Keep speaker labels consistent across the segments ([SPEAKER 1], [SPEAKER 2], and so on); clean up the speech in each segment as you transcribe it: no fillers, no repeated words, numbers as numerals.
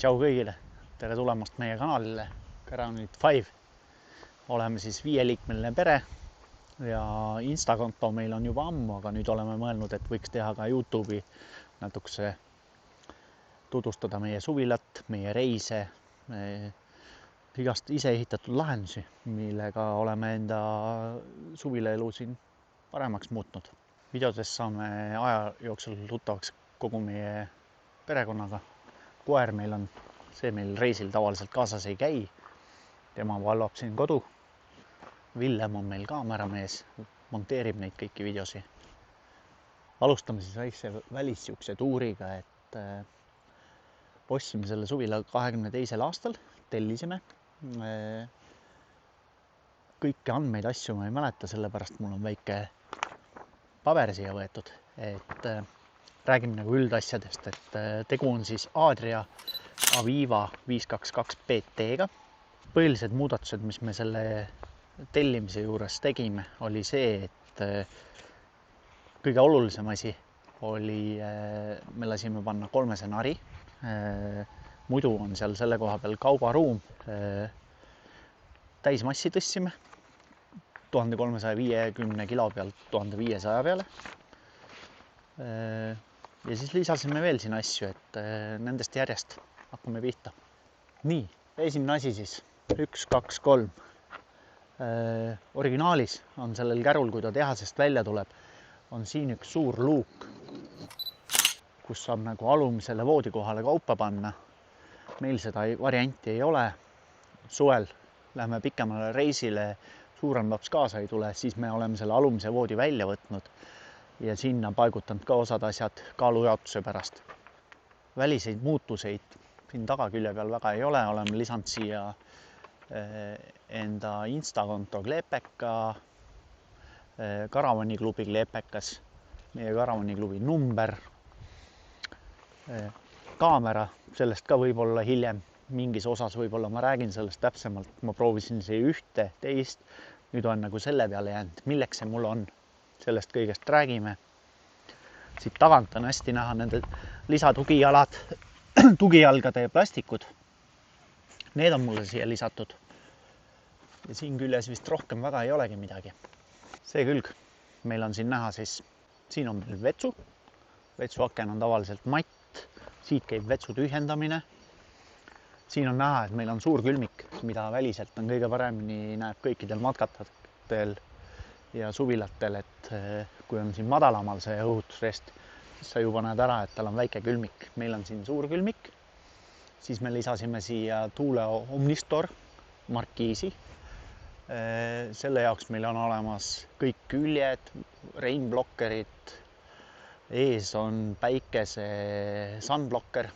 [SPEAKER 1] Tšau kõigile, tere tulemast meie kanalile Caravaniid 5. Oleme siis 5-liikmeline pere ja Instakonto meil on juba ammu, aga nüüd oleme mõelnud, et võiks teha ka YouTube'i natukese tutvustada meie suvilat, meie reise, igast ise ehitatud lahendusi, millega oleme enda suvilaelu siin paremaks muutnud. Videodes saame aja jooksul tuttavaks kogu meie perekonnaga. Koer meil on, see meil reisil tavaliselt kaasas ei käi. Tema valvab siin kodu. Villem on meil kaameramees, monteerib neid kõiki videosi. Alustame siis väikse välisjukse tuuriga, et ostsime selle suvila 22. aastal, tellisime. Kõiki andmeid asju ma ei mäleta, sellepärast mul on väike paber siia võetud, et räägime nagu üldasjadest, et tegu on siis Adria Aviva 522 PT-ga. Põhilised muudatused, mis me selle tellimise juures tegime, oli see, et kõige olulisem asi oli, me lasime panna 3 nari. Muidu on seal selle koha peal kaubaruum. Täismassi tõstsime 1350 kilo pealt 1500 peale. Ja siis lisasime veel siin asju, et nendest järjest hakkame pihta. Nii, esimene asi siis 1, 2, 3. Originaalis on sellel kärul, kui ta tehasest välja tuleb, on siin üks suur luuk, kus saab nagu alumisele voodikohale kaupa panna. Meil seda varianti ei ole. Suvel lähme pikemale reisile, suurem laps kaasa ei tule, siis me oleme selle alumise voodi välja võtnud ja sinna paigutanud ka osad asjad kaalujaotuse pärast. Väliseid muutuseid siin tagakülje peal väga ei ole, oleme lisanud siia enda Instakonto kleepeka, Caravaniklubi kleepekas, meie Caravaniklubi number, kaamera, sellest ka võib-olla hiljem mingis osas võib-olla ma räägin sellest täpsemalt. Ma proovisin see ühte, teist, nüüd on nagu selle peale jäänud, milleks see mul on. Sellest kõigest räägime. Siit tagant on hästi näha nende lisatugijalad, tugijalgade plastikud. Need on mulle siia lisatud. Ja siin küljes vist rohkem väga ei olegi midagi. See külg, meil on siin näha siis, siin on meil vetsu. Vetsuaken on tavaliselt matt, siit käib vetsu tühjendamine. Siin on näha, et meil on suur külmik, mida väliselt on kõige paremini näeb kõikidel matkatatel ja suvilatel, et kui on siin madalamal see õhutusrest, siis sa juba näed ära, et tal on väike külmik. Meil on siin suur külmik, siis me lisasime siia Tuuleo Omnistor markiisi. Selle jaoks meil on olemas kõik küljed, rainblockerid, ees on päikese sunblocker.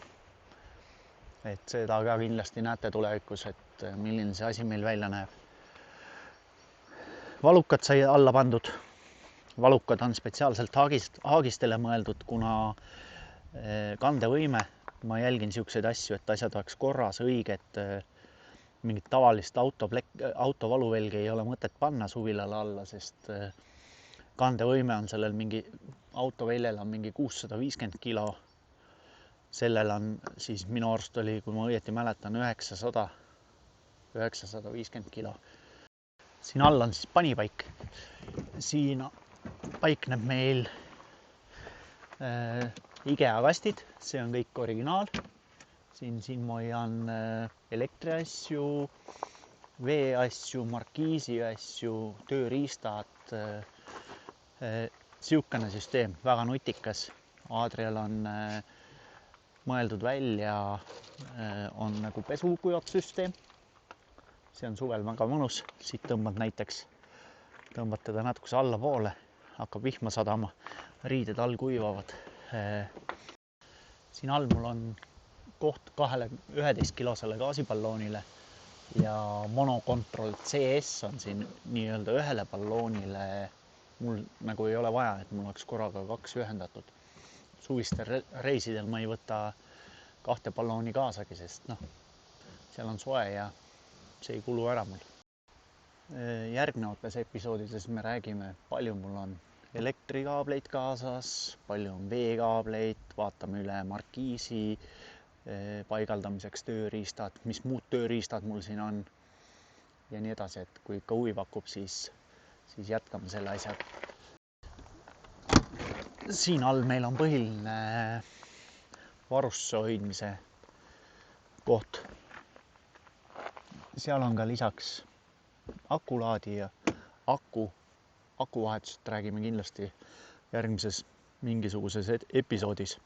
[SPEAKER 1] Et seda ka kindlasti näete tulevikus, et milline see asi meil välja näeb. Valukad sai alla pandud. Valukad on spetsiaalselt haagistele mõeldud, kuna kandevõime. Ma jälgin siukseid asju, et asjad oleks korras, õiged. Mingit tavalist autovaluvelgi ei ole mõtet panna suvilale alla, sest kandevõime on sellel mingi, autoveljel on mingi 650 kilo. Sellel on siis minu arust oli, kui ma õieti mäletan, 950 kilo. Siin all on siis panipaik. Siin paikneb meil IKEA kastid, see on kõik originaal. Siin ma hoian elektriasju, veeasju, markiisi asju, tööriistad. Siukene süsteem, väga nutikas. Adrial on mõeldud välja, on nagu pesukujotsüsteem. See on suvel väga mõnus. Siit tõmbad näiteks, tõmbad teda natukese alla poole, hakkab vihma sadama, riided all kuivavad. Siin all mul on koht 11-kilosele gaasipalloonile ja monokontroll CS on siin nii-öelda ühele palloonile. Mul nagu ei ole vaja, et mul oleks korraga 2 ühendatud. Suvistel reisidel ma ei võta 2 pallooni kaasagi, sest seal on soe ja see ei kulu ära mul. Järgnevates episoodides me räägime, palju mul on elektrikaableid kaasas, palju on veekaableid, vaatame üle markiisi, paigaldamiseks tööriistad, mis muud tööriistad mul siin on ja nii edasi, et kui ikka huvi pakub, siis jätkame selle asjaga. Siin all meil on põhiline varusse hoidmise koht. Seal on ka lisaks akulaadija, akuvahetusest räägime kindlasti järgmises mingisuguses episoodis.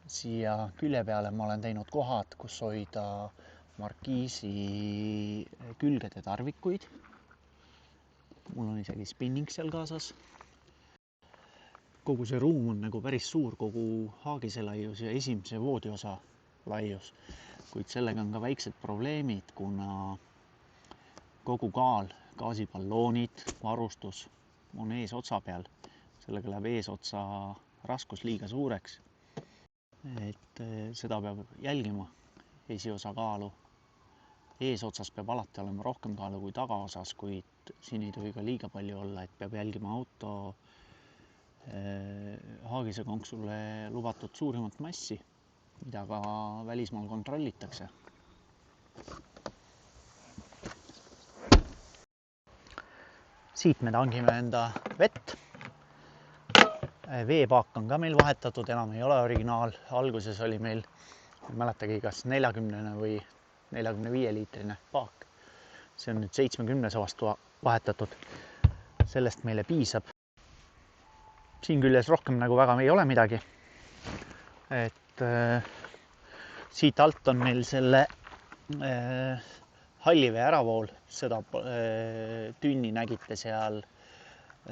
[SPEAKER 1] Siia külje peale ma olen teinud kohad, kus hoida markiisi külgede tarvikuid. Mul on isegi spinning seal kaasas. Kogu see ruum on nagu päris suur, kogu haagise laius ja esimese voodiosa laius. Kuid sellega on ka väiksed probleemid, kuna kogu kaal, gaasipalloonid, varustus on eesotsa peal. Sellega läheb eesotsa raskus liiga suureks. Et seda peab jälgima, esiosa kaalu. Eesotsas peab alati olema rohkem kaalu kui tagaosas, kuid siin ei tohi ka liiga palju olla, et peab jälgima auto haagise konksule lubatud suurimat massi, mida ka välismaal kontrollitakse. Siit me tangime enda vett. Veepaak on ka meil vahetatud, enam ei ole originaal. Alguses oli meil, ei mäletagi, kas 40 või 45 liitrine paak. See on nüüd 70 vastu vahetatud. Sellest meile piisab. Siin küljes rohkem nagu väga ei ole midagi. Et siit alt on meil selle hallivee äravool. Seda tünni nägite seal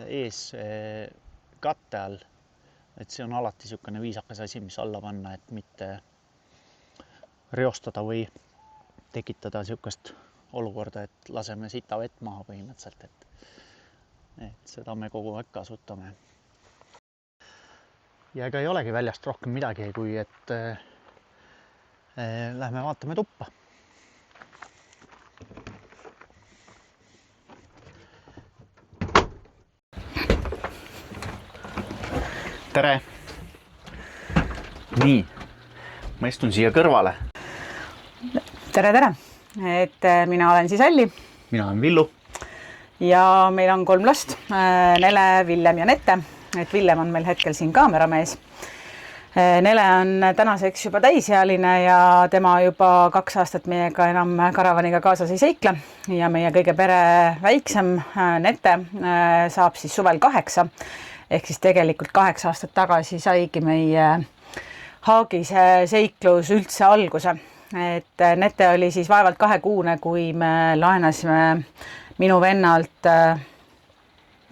[SPEAKER 1] ees katte all. Et see on alati niisugune viisakas asi, mis alla panna, et mitte reostada või tekitada niisugust olukorda, et laseme sita vett maha põhimõtteliselt. Et seda me kogu aeg kasutame. Ja ega ei olegi väljast rohkem midagi, kui et lähme vaatame tuppa. Tere! Nii, ma istun siia kõrvale.
[SPEAKER 2] Tere! Et mina olen siis Alli.
[SPEAKER 1] Mina olen Villu.
[SPEAKER 2] Ja meil on 3 last, Nele, Villem ja Nette. Et Villem on meil hetkel siin kaameramees. Nele on tänaseks juba täisealine ja tema juba 2 aastat meiega enam karavaniga kaasas ei seikle. Ja meie kõige pere väiksem Nette saab siis suvel 8. Ehk siis tegelikult 8 aastat tagasi saigi meie haagise seiklus üldse alguse. Et Nete oli siis vaevalt 2-kuune, kui me laenasime minu vennalt,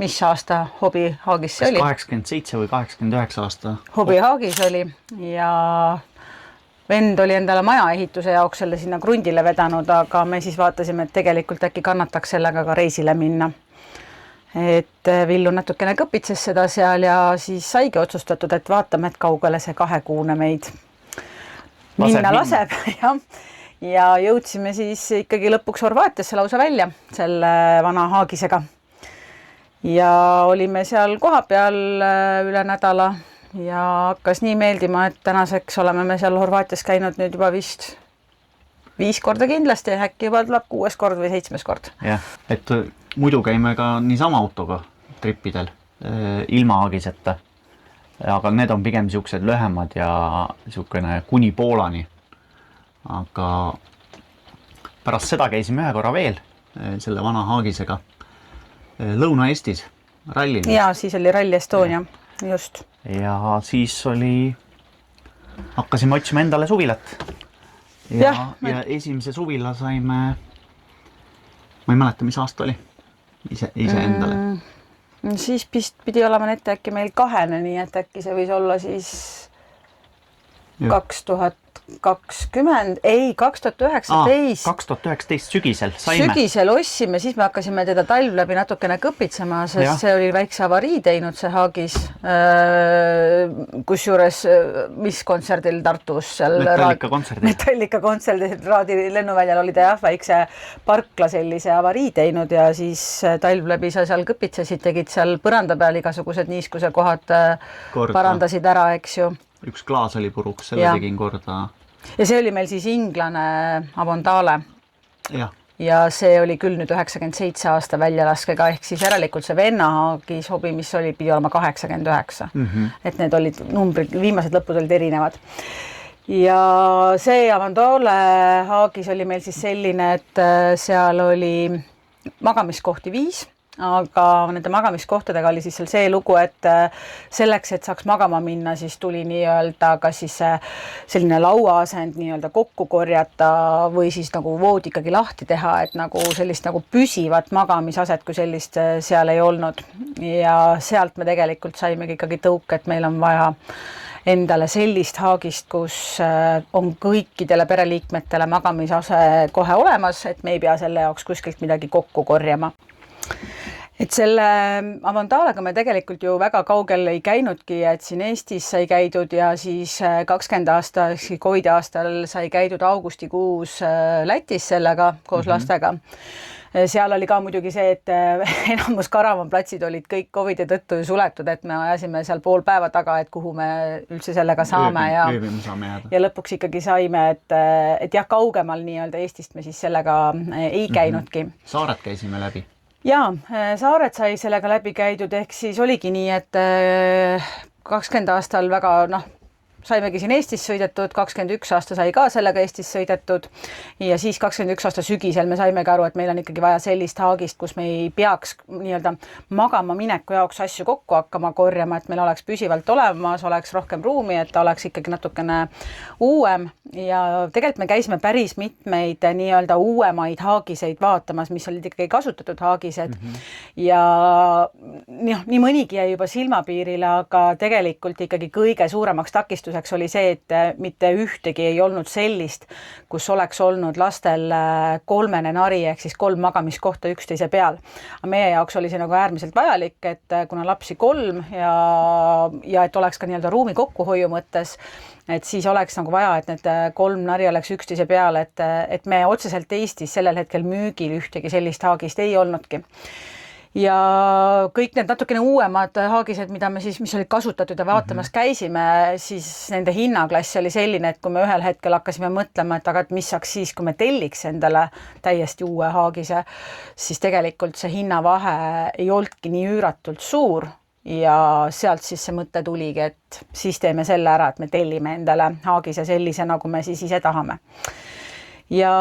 [SPEAKER 2] mis aasta hobihaagis see oli?
[SPEAKER 1] 87 või 89 aasta.
[SPEAKER 2] Hobihaagis oli ja vend oli endale maja ehituse jaoks selle sinna krundile vedanud, aga me siis vaatasime, et tegelikult äkki kannataks sellega ka reisile minna. Et Villu natukene kõpitses seda seal ja siis saigi otsustatud, et vaatame, et kaugele see 2-kuune meid minna laseb. Ja jõudsime siis ikkagi lõpuks Horvaatiasse lausa välja selle vana haagisega. Ja olime seal koha peal üle nädala ja hakkas nii meeldima, et tänaseks oleme me seal Horvaatias käinud nüüd juba vist 5 korda kindlasti, äkki juba tuleb 6 kord või 7 kord.
[SPEAKER 1] Jah, et muidu käime ka niisama autoga trippidel ilma haagiseta. Aga need on pigem niisugused lühemad ja niisugune kuni Poolani. Aga pärast seda käisime 1 korra veel selle vana haagisega Lõuna-Eestis rallil.
[SPEAKER 2] Ja siis oli Rally Estonia, just.
[SPEAKER 1] Ja siis hakkasime otsima endale suvilat. Ja esimese suvila saime, ma ei mäleta, mis aasta oli, ise endale.
[SPEAKER 2] Siis pidi olema Nette äkki meil 2, nii et äkki see võis olla siis 2020, ei 2019.
[SPEAKER 1] 2019 sügisel saime.
[SPEAKER 2] Sügisel ostsime, siis me hakkasime teda talv läbi natukene kõpitsema, sest see oli väikse avarii teinud see haagis. Kusjuures, mis kontserdil Tartus? Metallika kontserdil Raadi lennuväljal oli ta väikse parkla sellise avarii teinud ja siis talv läbi sa seal kõpitsesid, tegid seal põranda peal igasugused niiskuse kohad parandasid ära, eks ju.
[SPEAKER 1] üks klaas oli puruks, selle tegin korda.
[SPEAKER 2] Ja see oli meil siis inglane Avondale.
[SPEAKER 1] Ja
[SPEAKER 2] see oli küll nüüd 97 aasta väljalaskega, ehk siis järelikult see vennahaagis hobi, mis pidi olema 89. Et need olid numbrid, viimased lõpud olid erinevad. Ja see Avondale haagis oli meil siis selline, et seal oli magamiskohti 5, aga nende magamiskohtadega oli siis seal see lugu, et selleks, et saaks magama minna, siis tuli nii-öelda kas siis selline lauaasend nii-öelda kokku korjata või siis nagu voodi ikkagi lahti teha, et nagu sellist nagu püsivat magamisaset kui sellist seal ei olnud. Ja sealt me tegelikult saimegi ikkagi tõuke, et meil on vaja endale sellist haagist, kus on kõikidele pereliikmetele magamisase kohe olemas, et me ei pea selle jaoks kuskilt midagi kokku korjama. Et selle Avondalega me tegelikult ju väga kaugel ei käinudki, et siin Eestis sai käidud ja siis 20 aasta, COVID aastal sai käidud augustikuus Lätis sellega koos lastega. Seal oli ka muidugi see, et enamus karavanplatsid olid kõik COVIDi tõttu suletud, et me ajasime seal pool päeva taga, et kuhu me üldse sellega saame ja lõpuks ikkagi saime, et jah, kaugemal nii-öelda Eestist me siis sellega ei käinudki.
[SPEAKER 1] Saared käisime läbi.
[SPEAKER 2] Jaa, saared sai sellega läbi käidud, ehk siis oligi nii, et 20 aastal väga, saimegi siin Eestis sõidetud, 21 aasta sai ka sellega Eestis sõidetud ja siis 21 aasta sügisel me saimegi aru, et meil on ikkagi vaja sellist haagist, kus me ei peaks nii-öelda magama mineku jaoks asju kokku hakkama korjama, et meil oleks püsivalt olemas, oleks rohkem ruumi, et ta oleks ikkagi natukene uuem ja tegelikult me käisime päris mitmeid nii-öelda uuemaid haagiseid vaatamas, mis olid ikkagi kasutatud haagised ja nii mõnigi jäi juba silmapiirile, aga tegelikult ikkagi kõige suuremaks takistuseks oli see, et mitte ühtegi ei olnud sellist, kus oleks olnud lastel 3 nari ehk siis 3 magamiskohta üksteise peal. Aga meie jaoks oli see nagu äärmiselt vajalik, et kuna lapsi 3 ja et oleks ka nii-öelda ruumi kokkuhoiu mõttes, et siis oleks nagu vaja, et need 3 nari oleks üksteise peal, et me otseselt Eestis sellel hetkel müügil ühtegi sellist haagist ei olnudki. Ja kõik need natukene uuemad haagised, mis olid kasutatud ja vaatamas käisime, siis nende hinnaklass oli selline, et kui me ühel hetkel hakkasime mõtlema, et aga mis saaks siis, kui me telliks endale täiesti uue haagise, siis tegelikult see hinnavahe ei olnudki nii üüratult suur ja sealt siis see mõte tuligi, et siis teeme selle ära, et me tellime endale haagise sellise, nagu me siis ise tahame. Ja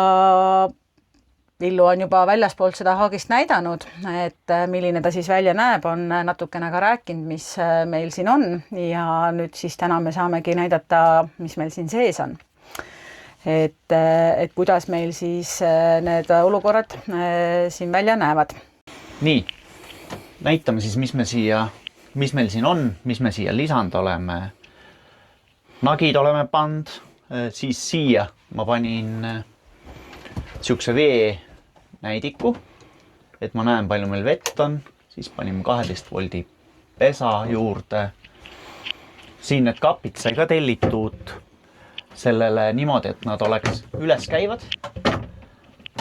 [SPEAKER 2] Villu on juba väljaspoolt seda haagist näidanud, et milline ta siis välja näeb, on natukene ka rääkinud, mis meil siin on ja nüüd siis täna me saamegi näidata, mis meil siin sees on. Et kuidas meil siis need olukorrad siin välja näevad.
[SPEAKER 1] Nii, näitame siis, mis meil siin on, mis me siia lisand oleme. Nagid oleme pand, siis siia ma panin siukse vee näidiku, et ma näen, palju meil vett on, siis panime 12 voldi pesa juurde. Siin need kapid sai ka tellitud sellele niimoodi, et nad oleks üles käivad.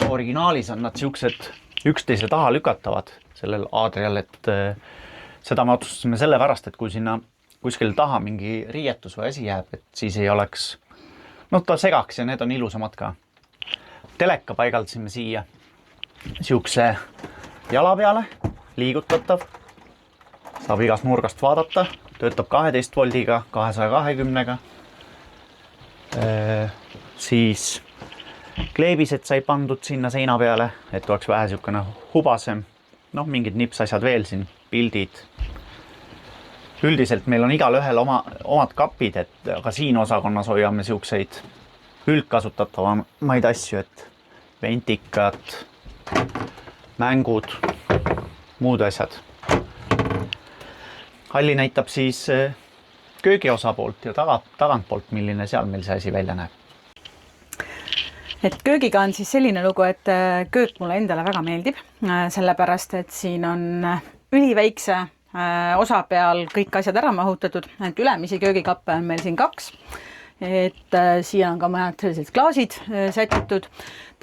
[SPEAKER 1] Originaalis on nad siuksed üksteise taha lükatavad sellel Adrial, et seda me otsustasime selle pärast, et kui sinna kuskil taha mingi riietus või asi jääb, et siis ei oleks, ta segaks ja need on ilusamad ka. Teleka paigaldasime siia siukse jala peale, liigutatav, saab igast nurgast vaadata, töötab 12 voldiga, 220-ga. Siis kleebised sai pandud sinna seina peale, et oleks vähe siukene hubasem, mingid nipsasjad veel siin, pildid. Üldiselt meil on igal ühel omad kapid, aga siin osakonnas hoiame siukseid üldkasutatavamaid asju, et ventikad, mängud, muud asjad. Halli näitab siis köögi osapoolt ja tagantpoolt, milline seal meil see asi välja näeb.
[SPEAKER 2] Et köögiga on siis selline lugu, et köök mulle endale väga meeldib, sellepärast, et siin on üliväikse osa peal kõik asjad ära mahutatud, et ülemisi köögikappe on meil siin 2 et siia on ka mõned sellised klaasid sätitud.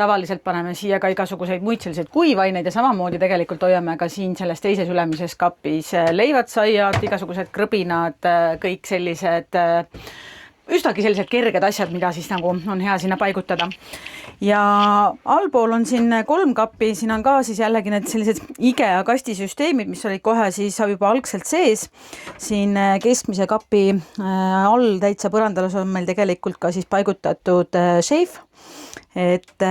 [SPEAKER 2] Tavaliselt paneme siia ka igasuguseid muid selliseid kuivaineid ja samamoodi tegelikult hoiame ka siin selles teises ülemises kapis leivad, saiad, igasugused krõbinad, kõik sellised üsnagi sellised kerged asjad, mida siis nagu on hea sinna paigutada. Ja allpool on siin 3 kappi, siin on ka siis jällegi need sellised IKEA kastisüsteemid, mis olid kohe siis juba algselt sees. Siin keskmise kapi all täitsa põrandalus on meil tegelikult ka siis paigutatud šeif. Et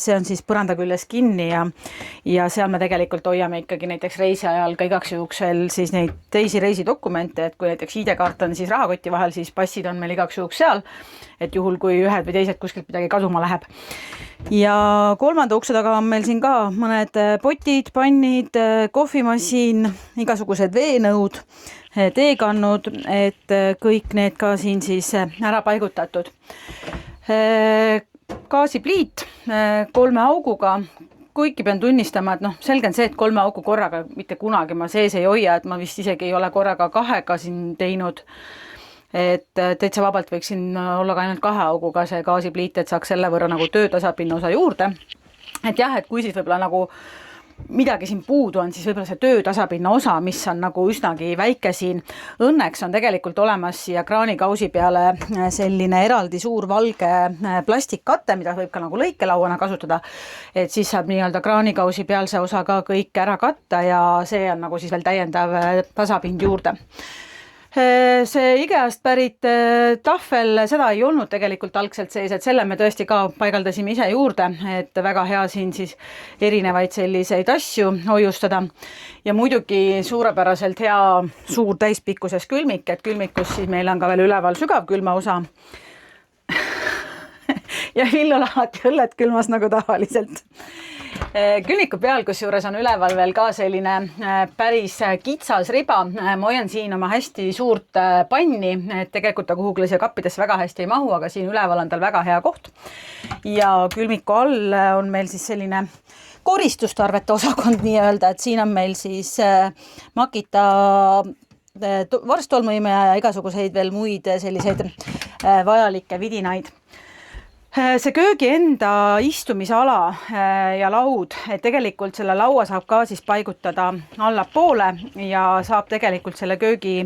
[SPEAKER 2] see on siis põranda küljes kinni ja seal me tegelikult hoiame ikkagi näiteks reisi ajal ka igaks juhuks veel siis neid teisi reisidokumente, et kui näiteks ID-kaart on siis rahakoti vahel, siis passid on meil igaks juhuks seal, et juhul kui ühed või teised kuskilt midagi kaduma läheb. Ja 3. ukse taga on meil siin ka mõned potid, pannid, kohvimasin, igasugused veenõud, teekannud, et kõik need ka siin siis ära paigutatud. Gaasipliit 3 auguga, kuigi pean tunnistama, et selge on see, et 3 augu korraga mitte kunagi ma sees ei hoia, et ma vist isegi ei ole korraga 2 siin teinud, et täitsa vabalt võiksin olla ka ainult 2 auguga see gaasipliit, et saaks selle võrra nagu töötasapinna osa juurde. Et jah, et kui siis võib-olla nagu midagi siin puudu on, siis võib-olla see töötasapinna osa, mis on nagu üsnagi väike siin. Õnneks on tegelikult olemas siia kraanikausi peale selline eraldi suur valge plastikkatte, mida võib ka nagu lõikelauana kasutada, et siis saab nii-öelda kraanikausi pealse osa ka kõik ära katta ja see on nagu siis veel täiendav tasapind juurde. See IKEA-st pärit tahvel, seda ei olnud tegelikult algselt sees, et selle me tõesti ka paigaldasime ise juurde, et väga hea siin siis erinevaid selliseid asju hoiustada. Ja muidugi suurepäraselt hea suur täispikkuses külmik, et külmikus siis meil on ka veel üleval sügavkülma osa. Ja Villul alati õlled külmas nagu tavaliselt. Külmiku peal, kus juures on üleval veel ka selline päris kitsas riba. Ma hoian siin oma hästi suurt panni, et tegelikult ta kuhugile siia kappidesse väga hästi ei mahu, aga siin üleval on tal väga hea koht. Ja külmiku all on meil siis selline koristustarvete osakond nii-öelda, et siin on meil siis Makita varstolmuimeja ja igasuguseid veel muid selliseid vajalikke vidinaid. See köögi enda istumisala ja laud, et tegelikult selle laua saab ka siis paigutada allapoole ja saab tegelikult selle köögi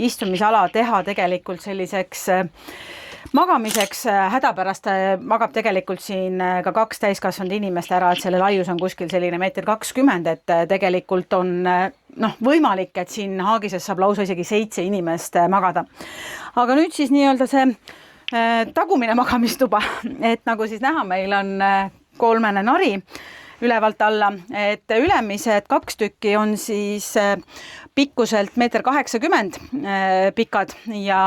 [SPEAKER 2] istumisala teha tegelikult selliseks magamiseks. Hädapärast magab tegelikult siin ka 2 täiskasvanud inimest ära, et selle laius on kuskil selline 1,20 m, et tegelikult on võimalik, et siin Haagises saab lausa isegi 7 inimest magada. Aga nüüd siis nii-öelda see tagumine magamistuba, et nagu siis näha, meil on 3 nari ülevalt alla, et ülemised 2 tükki on siis pikkuselt 1,80 m pikad ja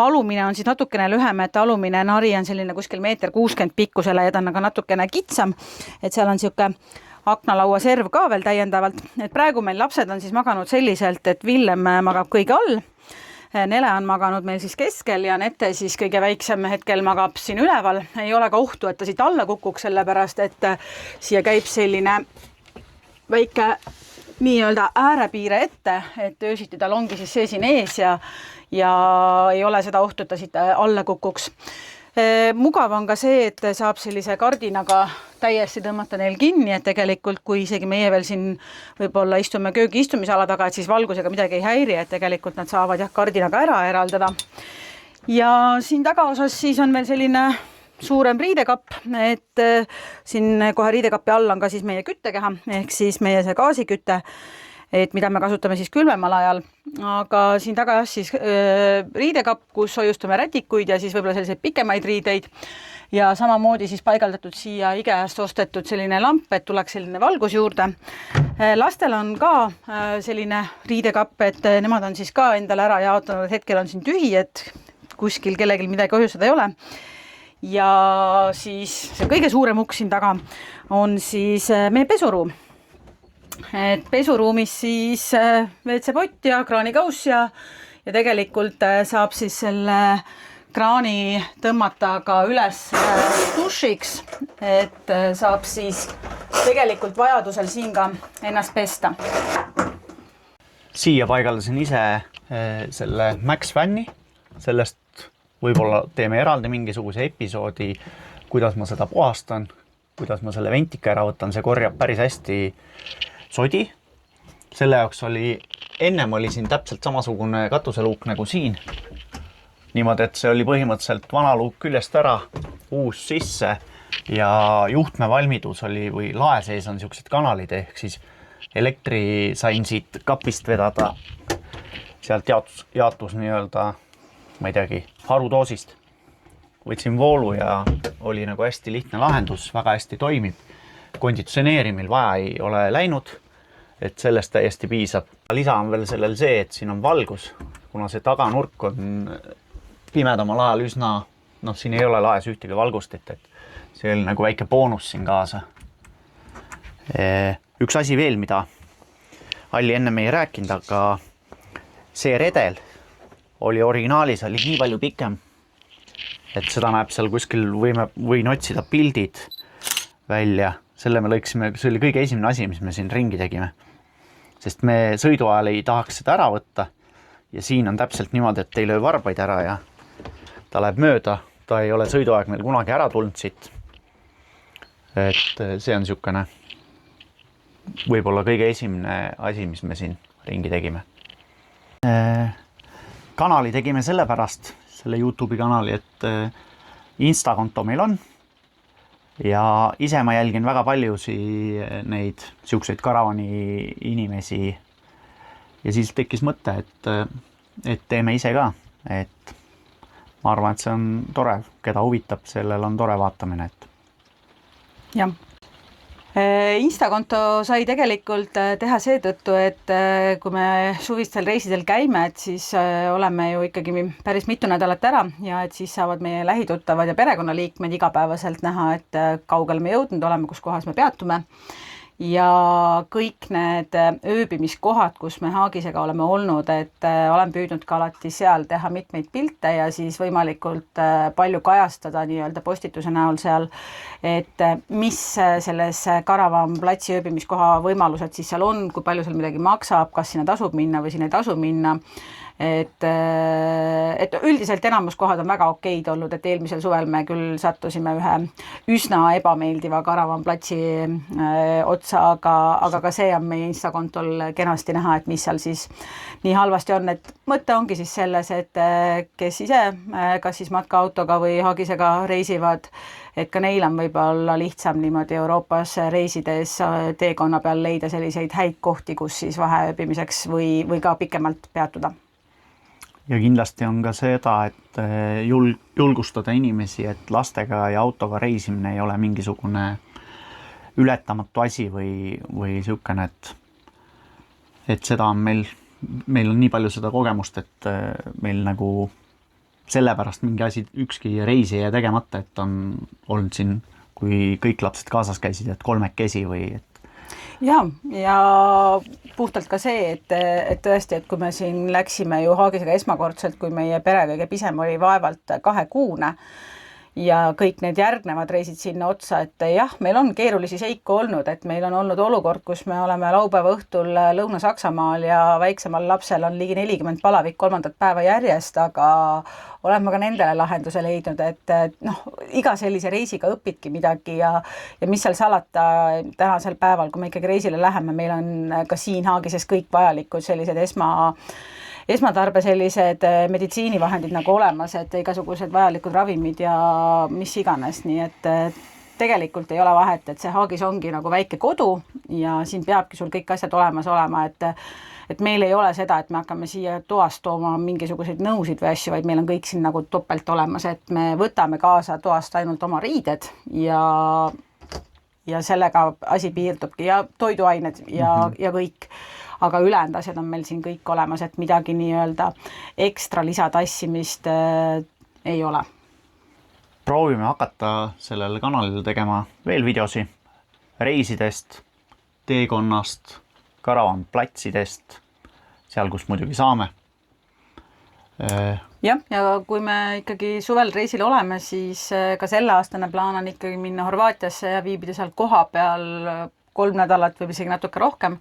[SPEAKER 2] alumine on siis natukene lühem, et alumine nari on selline kuskil 1,60 m pikkusele ja ta on aga natukene kitsam, et seal on siuke aknalaua serv ka veel täiendavalt, et praegu meil lapsed on siis maganud selliselt, et Villem magab kõige all, Nele on maganud meil siis keskel ja Nete siis kõige väiksem hetkel magab siin üleval. Ei ole ka ohtu, et ta siit alla kukuks, sellepärast, et siia käib selline väike nii-öelda äärepiire ette, et öösiti tal ongi siis see siin ees ja ei ole seda ohtu, et ta siit alla kukuks. Mugav on ka see, et saab sellise kardinaga täiesti tõmmata neil kinni, et tegelikult kui isegi meie veel siin võib-olla istume köögi istumisala taga, et siis valgusega midagi ei häiri, et tegelikult nad saavad kardinaga ära eraldada. Ja siin tagaosas siis on veel selline suurem riidekapp, et siin kohe riidekappi all on ka siis meie küttekeha, ehk siis meie see gaasiküte, et mida me kasutame siis külmemal ajal, aga siin taga siis riidekapp, kus hoiustame rätikuid ja siis võib-olla selliseid pikemaid riideid ja samamoodi siis paigaldatud siia IKEA-st ostetud selline lamp, et tuleks selline valgus juurde. Lastel on ka selline riidekapp, et nemad on siis ka endale ära jaotanud, et hetkel on siin tühi, et kuskil kellelgi midagi hoiustada ei ole. Ja siis see kõige suurem uks siin taga on siis meie pesuruum. Et pesuruumis siis WC-pott ja kraanikauss ja tegelikult saab siis selle kraani tõmmata ka üles dušiks, et saab siis tegelikult vajadusel siin ka ennast pesta.
[SPEAKER 1] Siia paigaldasin ise selle Max Fanni, sellest võib-olla teeme eraldi mingisuguse episoodi, kuidas ma seda puhastan, kuidas ma selle ventika ära võtan, see korjab päris hästi sodi. Selle jaoks ennem oli siin täpselt samasugune katuseluuk nagu siin. Niimoodi, et see oli põhimõtteliselt vana luuk küljest ära, uus sisse ja juhtme valmidus oli või lae sees on niisugused kanalid, ehk siis elektri sain siit kapist vedada, sealt jaatus nii-öelda, ma ei teagi, harudoosist. Võtsin voolu ja oli nagu hästi lihtne lahendus, väga hästi toimib. Konditsioneerimil vaja ei ole läinud, et sellest täiesti piisab. Lisa on veel sellel see, et siin on valgus, kuna see taganurk on pimedamal ajal üsna, siin ei ole laes ühtegi valgustit, et see oli nagu väike boonus siin kaasa. Üks asi veel, mida Alli enne ei rääkinud, aga see redel oli originaalis, oli nii palju pikem, et seda näeb seal kuskil, võin otsida pildid välja. Selle me lõiksime, see oli kõige esimene asi, mis me siin ringi tegime. Sest me sõidu ajal ei tahaks seda ära võtta. Ja siin on täpselt niimoodi, et ei löö varbaid ära ja ta läheb mööda. Ta ei ole sõiduaeg meil kunagi ära tulnud siit. Et see on niisugune võib-olla kõige esimene asi, mis me siin ringi tegime. Kanali tegime sellepärast, selle YouTube'i kanali, et Insta-konto meil on ja ise ma jälgin väga paljusi neid siukseid karavani inimesi ja siis tekkis mõte, et teeme ise ka, et ma arvan, et see on tore, keda huvitab, sellel on tore vaatamine.
[SPEAKER 2] Jah. Insta-konto sai tegelikult teha seetõttu, et kui me suvistel reisidel käime, et siis oleme ju ikkagi päris mitu nädalat ära ja et siis saavad meie lähituttavad ja perekonnaliikmed igapäevaselt näha, et kaugele me jõudnud oleme, kus kohas me peatume. Ja kõik need ööbimiskohad, kus me Haagisega oleme olnud, et olen püüdnud ka alati seal teha mitmeid pilte ja siis võimalikult palju kajastada nii-öelda postituse näol seal, et mis selles Karavan platsi ööbimiskoha võimalused siis seal on, kui palju seal midagi maksab, kas sinna tasub minna või sinna ei tasu minna. Et üldiselt enamus kohad on väga okeid olnud, et eelmisel suvel me küll sattusime ühe üsna ebameeldiva Karavan platsi otsa, aga ka see on meie Insta-kontol kenasti näha, et mis seal siis nii halvasti on, et mõte ongi siis selles, et kes ise kas siis matkaautoga või Haagisega reisivad, et ka neil on võib-olla lihtsam niimoodi Euroopas reisides teekonna peal leida selliseid häid kohti, kus siis vaheööbimiseks või ka pikemalt peatuda.
[SPEAKER 1] Ja kindlasti on ka seda, et julgustada inimesi, et lastega ja autoga reisimine ei ole mingisugune ületamatu asi või niisugune, et seda on meil on nii palju seda kogemust, et meil nagu sellepärast mingi asi, ükski reisi ei tegemata, et on olnud siin, kui kõik lapsed kaasas käisid, et kolmekesi või
[SPEAKER 2] ja puhtalt ka see, et tõesti, et kui me siin läksime ju Haagisega esmakordselt, kui meie pere kõige pisem oli vaevalt 2 kuune ja kõik need järgnevad reisid sinna otsa, et jah, meil on keerulisi seiku olnud, et meil on olnud olukord, kus me oleme laupäeva õhtul Lõuna-Saksamaal ja väiksemal lapsel on ligi 40 palavik 3. päeva järjest, aga oleme ka nendele lahenduse leidnud, et iga sellise reisiga õpidki midagi ja mis seal salata tänasel päeval, kui me ikkagi reisile läheme, meil on ka siin Haagises kõik vajalikud sellised esmatarbe sellised meditsiinivahendid nagu olemas, et igasugused vajalikud ravimid ja mis iganes, nii et tegelikult ei ole vahet, et see Haagis ongi nagu väike kodu ja siin peabki sul kõik asjad olemas olema, et meil ei ole seda, et me hakkame siia toast tooma mingisuguseid nõusid või asju, vaid meil on kõik siin nagu topelt olemas, et me võtame kaasa toast ainult oma riided ja sellega asi piirdubki ja toiduained ja kõik. Aga ülejäänud asjad on meil siin kõik olemas, et midagi nii-öelda ekstra lisatassimist ei ole.
[SPEAKER 1] Proovime hakata sellele kanalile tegema veel videosi reisidest, teekonnast, Karavan platsidest, seal kus muidugi saame.
[SPEAKER 2] Ja kui me ikkagi suvel reisil oleme, siis ka selle aastane plaan on ikkagi minna Horvaatiasse ja viibida seal koha peal 3 nädalat või isegi natuke rohkem.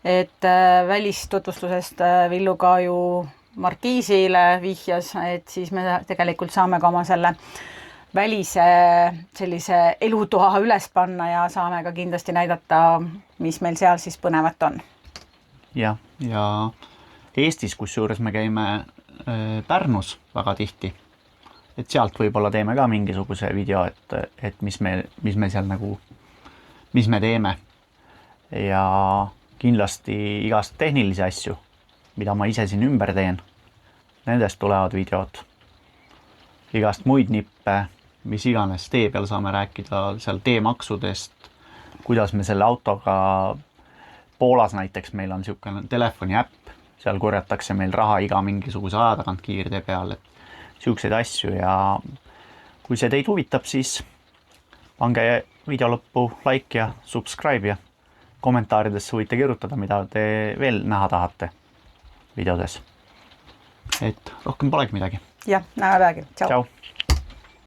[SPEAKER 2] Et välistutvustusest Villu ka ju markiisile vihjas, et siis me tegelikult saame ka oma selle välise sellise elutoa üles panna ja saame ka kindlasti näidata, mis meil seal siis põnevat on.
[SPEAKER 1] Ja Eestis, kusjuures me käime Pärnus väga tihti, et sealt võib-olla teeme ka mingisuguse video, et mis me seal nagu, mis me teeme. Ja kindlasti igast tehnilisi asju, mida ma ise siin ümber teen, nendest tulevad videod. Igast muid nippe, mis iganes tee peal saame rääkida seal teemaksudest, kuidas me selle autoga, Poolas näiteks meil on niisugune telefoni äpp, seal korjatakse meil raha iga mingisuguse aja tagant kiirtee peal, et niisuguseid asju ja kui see teid huvitab, siis pange video lõppu like ja subscribe ja kommentaaridesse võite kirjutada, mida te veel näha tahate videodes. Et rohkem polegi midagi.
[SPEAKER 2] Jah, näeme peagi. Tšau.